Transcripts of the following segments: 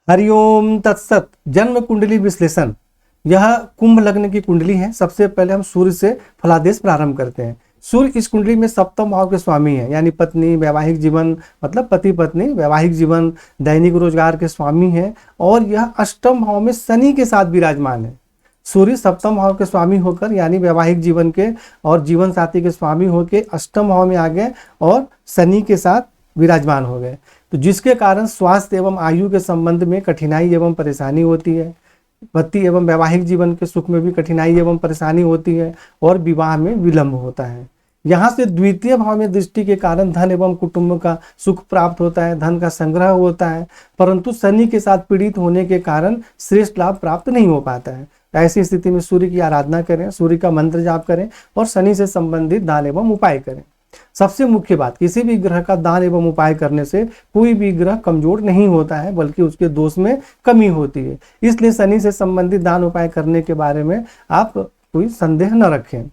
हरिओम तत्सत। जन्म कुंडली विश्लेषण। यह कुंभ लग्न की कुंडली है। सबसे पहले हम सूर्य से फलादेश प्रारंभ करते हैं। सूर्य इस कुंडली में सप्तम भाव के स्वामी है, यानी पत्नी, वैवाहिक जीवन, मतलब पति पत्नी, वैवाहिक जीवन, दैनिक रोजगार के स्वामी है। और यह अष्टम भाव में शनि के साथ विराजमान है। सूर्य सप्तम भाव के स्वामी होकर, यानी वैवाहिक जीवन के और जीवन साथी के स्वामी होकर अष्टम भाव में आ गए और शनि के साथ विराजमान हो गए, तो जिसके कारण स्वास्थ्य एवं आयु के संबंध में कठिनाई एवं परेशानी होती है। पति एवं वैवाहिक जीवन के सुख में भी कठिनाई एवं परेशानी होती है और विवाह में विलंब होता है। यहाँ से द्वितीय भाव में दृष्टि के कारण धन एवं कुटुंब का सुख प्राप्त होता है, धन का संग्रह होता है, परंतु शनि के साथ पीड़ित होने के कारण श्रेष्ठ लाभ प्राप्त नहीं हो पाता है। ऐसी स्थिति में सूर्य की आराधना करें, सूर्य का मंत्र जाप करें और शनि से संबंधित दान एवं उपाय करें। सबसे मुख्य बात, किसी भी ग्रह का दान एवं उपाय करने से कोई भी ग्रह कमजोर नहीं होता है, बल्कि उसके दोष में कमी होती है। इसलिए शनि से संबंधित दान उपाय करने के बारे में आप कोई संदेह न रखें।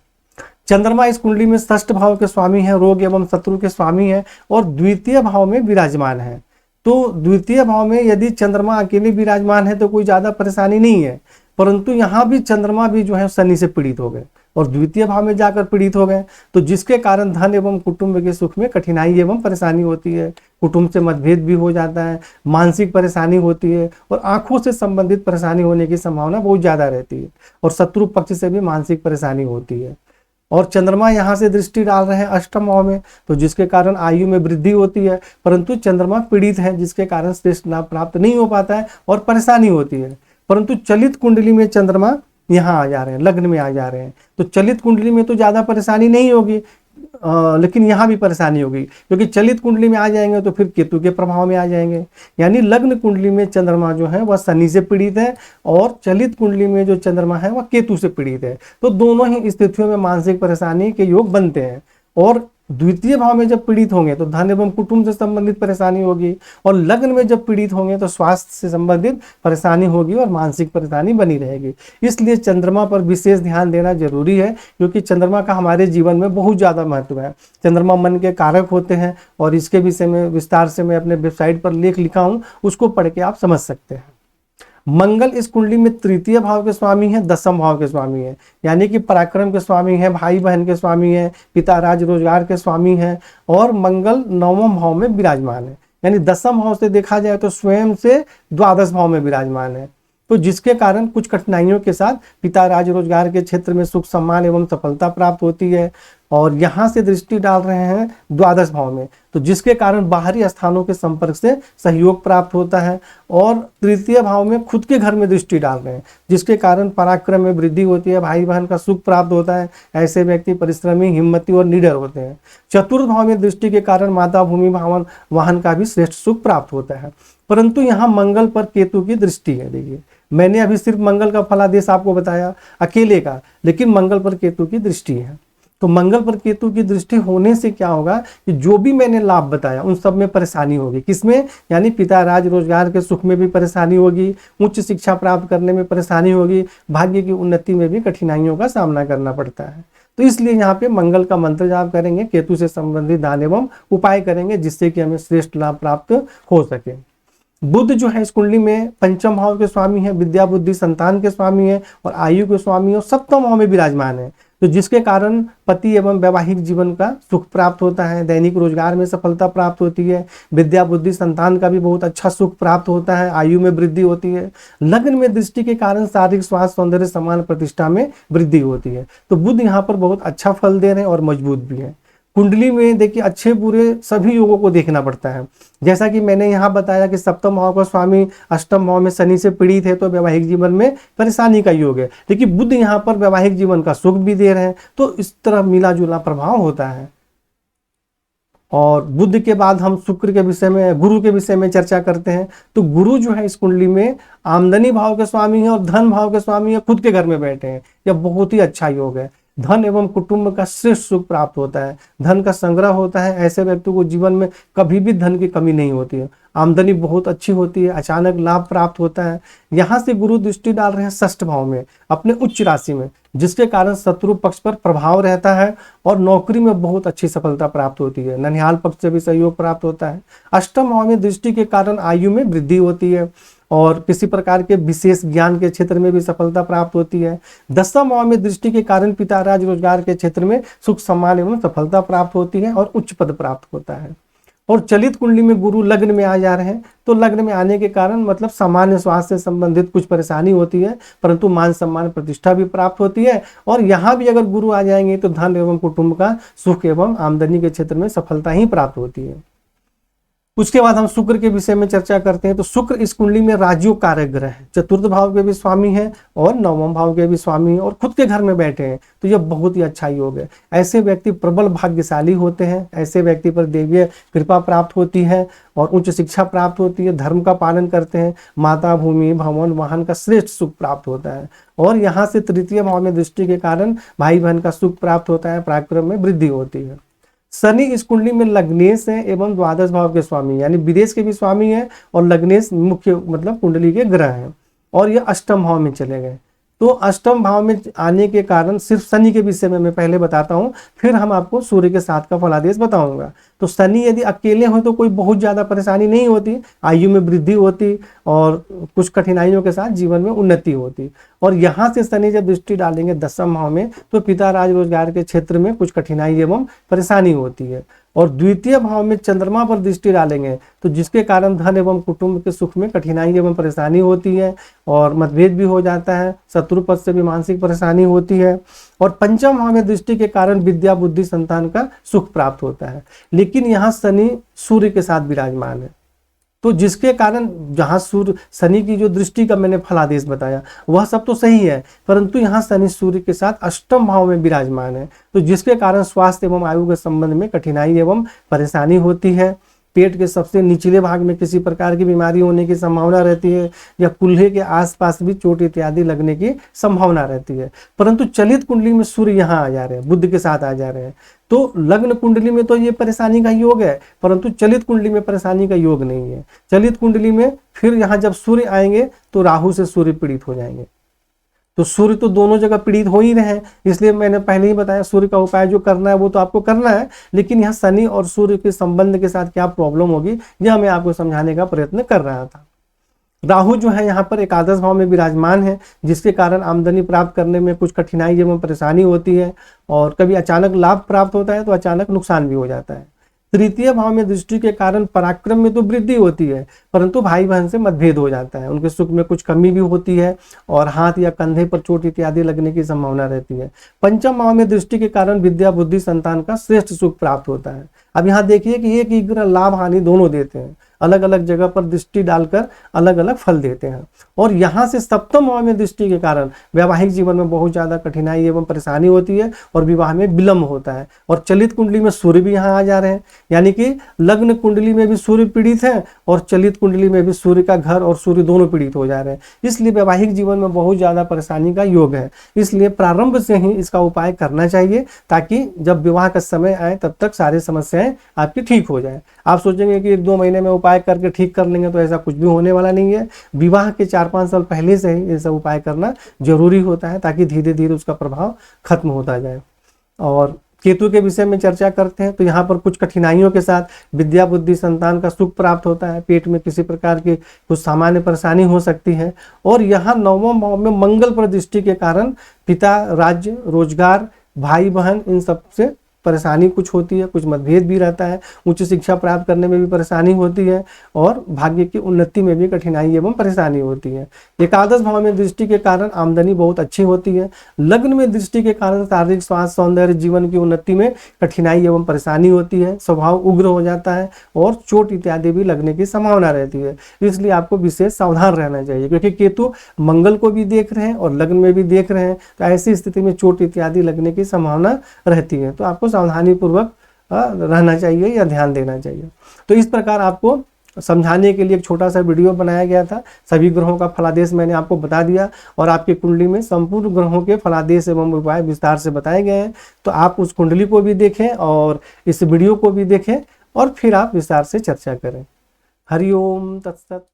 चंद्रमा इस कुंडली में षष्ठ भाव के स्वामी है, रोग एवं शत्रु के स्वामी है और द्वितीय भाव में विराजमान है। तो द्वितीय भाव में यदि चंद्रमा अकेले विराजमान है तो कोई ज्यादा परेशानी नहीं है, परंतु यहाँ भी चंद्रमा भी जो है शनि से पीड़ित हो गए और द्वितीय भाव में जाकर पीड़ित हो गए, तो जिसके कारण धन एवं कुटुंब के सुख में कठिनाई एवं परेशानी होती है। कुटुंब से मतभेद भी हो जाता है, मानसिक परेशानी होती है और आंखों से संबंधित परेशानी होने की संभावना बहुत ज्यादा रहती है और शत्रु पक्ष से भी मानसिक परेशानी होती है। और चंद्रमा यहाँ से दृष्टि डाल रहे हैं अष्टम भाव में, तो जिसके कारण आयु में वृद्धि होती है, परंतु चंद्रमा पीड़ित है, जिसके कारण श्रेष्ठ लाभ प्राप्त नहीं हो पाता है और परेशानी होती है। परंतु चलित कुंडली में चंद्रमा यहाँ आ जा रहे हैं, लग्न में आ जा रहे हैं, तो चलित कुंडली में तो ज्यादा परेशानी नहीं होगी, लेकिन यहाँ भी परेशानी होगी, क्योंकि चलित कुंडली में आ जाएंगे तो फिर केतु के प्रभाव में आ जाएंगे। यानी लग्न कुंडली में चंद्रमा जो है वह शनि से पीड़ित है और चलित कुंडली में जो चंद्रमा है वह केतु से पीड़ित है। तो दोनों ही स्थितियों में मानसिक परेशानी के योग बनते हैं। और द्वितीय भाव में जब पीड़ित होंगे तो धन एवं कुटुंब से संबंधित परेशानी होगी और लग्न में जब पीड़ित होंगे तो स्वास्थ्य से संबंधित परेशानी होगी और मानसिक परेशानी बनी रहेगी। इसलिए चंद्रमा पर विशेष ध्यान देना जरूरी है, क्योंकि चंद्रमा का हमारे जीवन में बहुत ज्यादा महत्व है। चंद्रमा मन के कारक होते हैं और इसके विषय में विस्तार से मैं अपने वेबसाइट पर लेख लिखा हूँ, उसको पढ़ के आप समझ सकते हैं। मंगल इस कुंडली में तृतीय भाव के स्वामी है, दसम भाव के स्वामी है, यानी कि पराक्रम के स्वामी है, भाई बहन के स्वामी है, पिता राज रोजगार के स्वामी है और मंगल नवम भाव में विराजमान है। यानी दसम भाव से देखा जाए तो स्वयं से द्वादश भाव में विराजमान है, तो जिसके कारण कुछ कठिनाइयों के साथ पिता राज रोजगार के क्षेत्र में सुख सम्मान एवं सफलता प्राप्त होती है। और यहाँ से दृष्टि डाल रहे हैं द्वादश भाव में, तो जिसके कारण बाहरी स्थानों के संपर्क से सहयोग प्राप्त होता है। और तृतीय भाव में खुद के घर में दृष्टि डाल रहे हैं, जिसके कारण पराक्रम में वृद्धि होती है, भाई बहन का सुख प्राप्त होता है। ऐसे व्यक्ति परिश्रमी, हिम्मती और निडर होते हैं। चतुर्थ भाव में दृष्टि के कारण माता, भूमि, भवन, वाहन का भी श्रेष्ठ सुख प्राप्त होता है। परंतु यहाँ मंगल पर केतु की दृष्टि है। देखिए, मैंने अभी सिर्फ मंगल का फलादेश आपको बताया अकेले का, लेकिन मंगल पर केतु की दृष्टि है। तो मंगल पर केतु की दृष्टि होने से क्या होगा कि जो भी मैंने लाभ बताया उन सब में परेशानी होगी। किसमें? यानी पिता राज रोजगार के सुख में भी परेशानी होगी, उच्च शिक्षा प्राप्त करने में परेशानी होगी, भाग्य की उन्नति में भी कठिनाइयों का सामना करना पड़ता है। तो इसलिए यहाँ पे मंगल का मंत्र जाप करेंगे, केतु से संबंधित दान एवं उपाय करेंगे, जिससे कि हमें श्रेष्ठ लाभ प्राप्त हो सके। बुध जो है इस कुंडली में पंचम भाव के स्वामी है, विद्या बुद्धि संतान के स्वामी है और आयु के स्वामी और सप्तम भाव में विराजमान है, तो जिसके कारण पति एवं वैवाहिक जीवन का सुख प्राप्त होता है, दैनिक रोजगार में सफलता प्राप्त होती है, विद्या बुद्धि संतान का भी बहुत अच्छा सुख प्राप्त होता है, आयु में वृद्धि होती है। लग्न में दृष्टि के कारण शारीरिक स्वास्थ्य, सौंदर्य, सम्मान, प्रतिष्ठा में वृद्धि होती है। तो बुध यहाँ पर बहुत अच्छा फल दे रहे हैं और मजबूत भी है। कुंडली में देखिए अच्छे बुरे सभी योगों को देखना पड़ता है। जैसा कि मैंने यहाँ बताया कि सप्तम भाव का स्वामी अष्टम भाव में शनि से पीड़ित है, तो वैवाहिक जीवन में परेशानी का योग है, लेकिन बुध यहाँ पर वैवाहिक जीवन का सुख भी दे रहे हैं, तो इस तरह मिला जुला प्रभाव होता है। और बुध के बाद हम शुक्र के विषय में, गुरु के विषय में चर्चा करते हैं। तो गुरु जो है इस कुंडली में आमदनी भाव के स्वामी है और धन भाव के स्वामी है, खुद के घर में बैठे हैं। यह बहुत ही अच्छा योग है। धन एवं कुटुंब का श्रेष्ठ सुख प्राप्त होता है, धन का संग्रह होता है। ऐसे व्यक्ति को जीवन में कभी भी धन की कमी नहीं होती है, आमदनी बहुत अच्छी होती है, अचानक लाभ प्राप्त होता है। यहाँ से गुरु दृष्टि डाल रहे हैं षष्ठ भाव में, अपने उच्च राशि में, जिसके कारण शत्रु पक्ष पर प्रभाव रहता है और नौकरी में बहुत अच्छी सफलता प्राप्त होती है। ननिहाल पक्ष से भी सहयोग प्राप्त होता है। अष्टम भाव में दृष्टि के कारण आयु में वृद्धि होती है और किसी प्रकार के विशेष ज्ञान के क्षेत्र में भी सफलता प्राप्त होती है। 10वां भाव में दृष्टि के कारण पिता राज रोजगार के क्षेत्र में सुख सम्मान एवं सफलता प्राप्त होती है और उच्च पद प्राप्त होता है। और चलित कुंडली में गुरु लग्न में आ जा रहे हैं तो लग्न में आने के कारण मतलब सामान्य स्वास्थ्य से संबंधित कुछ परेशानी होती है, परंतु मान सम्मान प्रतिष्ठा भी प्राप्त होती है। और यहाँ भी अगर गुरु आ जाएंगे तो धन एवं कुटुंब का सुख एवं आमदनी के क्षेत्र में सफलता ही प्राप्त होती है। उसके बाद हम शुक्र के विषय में चर्चा करते हैं। तो शुक्र इस कुंडली में राजयोग कारक ग्रह है, चतुर्थ भाव के भी स्वामी है और 9वें भाव के भी स्वामी है और खुद के घर में बैठे हैं, तो यह बहुत ही अच्छा योग है। ऐसे व्यक्ति प्रबल भाग्यशाली होते हैं, ऐसे व्यक्ति पर देवीय कृपा प्राप्त होती है और उच्च शिक्षा प्राप्त होती है, धर्म का पालन करते हैं, माता भूमि भवन वाहन का श्रेष्ठ सुख प्राप्त होता है। और यहाँ से तृतीय भाव में दृष्टि के कारण भाई बहन का सुख प्राप्त होता है, पराक्रम में वृद्धि होती है। शनि इस कुंडली में लग्नेश है एवं द्वादश भाव के स्वामी, यानी विदेश के भी स्वामी है और लग्नेश मुख्य मतलब कुंडली के ग्रह हैं और ये अष्टम भाव में चले गए। तो अष्टम भाव में आने के कारण सिर्फ शनि के विषय में मैं पहले बताता हूँ, फिर हम आपको सूर्य के साथ का फलादेश बताऊंगा। तो शनि यदि अकेले हो तो कोई बहुत ज़्यादा परेशानी नहीं होती, आयु में वृद्धि होती और कुछ कठिनाइयों के साथ जीवन में उन्नति होती। और यहाँ से शनि जब दृष्टि डालेंगे 10वें भाव में तो पिता राज रोजगार के क्षेत्र में कुछ कठिनाई एवं परेशानी होती है। और द्वितीय भाव में चंद्रमा पर दृष्टि डालेंगे तो जिसके कारण धन एवं कुटुंब के सुख में कठिनाई एवं परेशानी होती है और मतभेद भी हो जाता है, शत्रु पद से भी मानसिक परेशानी होती है। और पंचम भाव में दृष्टि के कारण विद्या बुद्धि संतान का सुख प्राप्त होता है। लेकिन यहाँ शनि सूर्य के साथ विराजमान है, तो जिसके कारण जहाँ सूर्य शनि की जो दृष्टि का मैंने फलादेश बताया वह सब तो सही है, परंतु यहाँ शनि सूर्य के साथ अष्टम भाव में विराजमान है, तो जिसके कारण स्वास्थ्य एवं आयु के संबंध में कठिनाई एवं परेशानी होती है। पेट के सबसे निचले भाग में किसी प्रकार की बीमारी होने की संभावना रहती है या कुल्हे के आसपास भी चोट इत्यादि लगने की संभावना रहती है। परंतु चलित कुंडली में सूर्य यहाँ आ जा रहे हैं, बुध के साथ आ जा रहे हैं, तो लग्न कुंडली में तो ये परेशानी का योग है, परंतु चलित कुंडली में परेशानी का योग नहीं है। चलित कुंडली में फिर यहाँ जब सूर्य आएंगे तो राहु से सूर्य पीड़ित हो जाएंगे, तो सूर्य तो दोनों जगह पीड़ित हो ही रहे हैं, इसलिए मैंने पहले ही बताया सूर्य का उपाय जो करना है वो तो आपको करना है, लेकिन यहाँ शनि और सूर्य के संबंध के साथ क्या प्रॉब्लम होगी यह मैं आपको समझाने का प्रयत्न कर रहा था। राहु जो है यहाँ पर एकादश भाव में विराजमान है, जिसके कारण आमदनी प्राप्त करने में कुछ कठिनाई एवं परेशानी होती है और कभी अचानक लाभ प्राप्त होता है तो अचानक नुकसान भी हो जाता है। तृतीय भाव में दृष्टि के कारण पराक्रम में तो वृद्धि होती है, परंतु भाई बहन से मतभेद हो जाता है, उनके सुख में कुछ कमी भी होती है और हाथ या कंधे पर चोट इत्यादि लगने की संभावना रहती है। पंचम भाव में दृष्टि के कारण विद्या बुद्धि संतान का श्रेष्ठ सुख प्राप्त होता है। अब यहाँ देखिए कि एक ही ग्रह लाभ हानि दोनों देते हैं, अलग अलग जगह पर दृष्टि डालकर अलग अलग फल देते हैं। और यहाँ से सप्तम भाव में दृष्टि के कारण वैवाहिक जीवन में बहुत ज्यादा कठिनाई एवं परेशानी होती है और विवाह में विलंब होता है। और चलित कुंडली में सूर्य भी यहाँ आ जा रहे हैं, यानी कि लग्न कुंडली में भी सूर्य पीड़ित है और चलित कुंडली में भी सूर्य का घर और सूर्य दोनों पीड़ित हो जा रहे हैं, इसलिए वैवाहिक जीवन में बहुत ज्यादा परेशानी का योग है। इसलिए प्रारंभ से ही इसका उपाय करना चाहिए ताकि जब विवाह का समय आए तब तक सारी समस्याएं आपकी ठीक हो जाए। आप सोचेंगे कि 1-2 महीने में उपाय करके ठीक कर लेंगे, तो ऐसा कुछ भी होने वाला नहीं है। विवाह के 4-5 साल पहले से ही ये सब उपाय करना जरूरी होता है ताकि धीरे धीरे उसका प्रभाव खत्म होता जाए। और केतु के विषय में चर्चा करते हैं तो यहाँ पर कुछ कठिनाइयों के साथ विद्या बुद्धि संतान का सुख प्राप्त होता है, पेट में किसी प्रकार की कुछ सामान्य परेशानी हो सकती है। और यहाँ 9वें भाव में मंगल पर दृष्टि के कारण पिता राज्य रोजगार भाई बहन इन सब से परेशानी कुछ होती है, कुछ मतभेद भी रहता है, उच्च शिक्षा प्राप्त करने में भी परेशानी होती है और भाग्य की उन्नति में भी कठिनाई एवं परेशानी होती है। एकादश भाव में दृष्टि के कारण आमदनी बहुत अच्छी होती है। लग्न में दृष्टि के कारण शारीरिक स्वास्थ्य सौंदर्य जीवन की उन्नति में कठिनाई एवं परेशानी होती है, स्वभाव उग्र हो जाता है और चोट इत्यादि भी लगने की संभावना रहती है। इसलिए आपको विशेष सावधान रहना चाहिए, क्योंकि केतु मंगल को भी देख रहे हैं और लग्न में भी देख रहे हैं, तो ऐसी स्थिति में चोट इत्यादि लगने की संभावना रहती है। तो आपको सावधानी पूर्वक रहना चाहिए या ध्यान देना चाहिए। तो इस प्रकार आपको समझाने के लिए एक छोटा सा वीडियो बनाया गया था। सभी ग्रहों का फलादेश मैंने आपको बता दिया और आपकी कुंडली में संपूर्ण ग्रहों के फलादेश एवं उपाय विस्तार से बताए गए हैं। तो आप उस कुंडली को भी देखें और इस वीडियो को भी देखें और फिर आप विस्तार से चर्चा करें। हरि ओम तत्सत।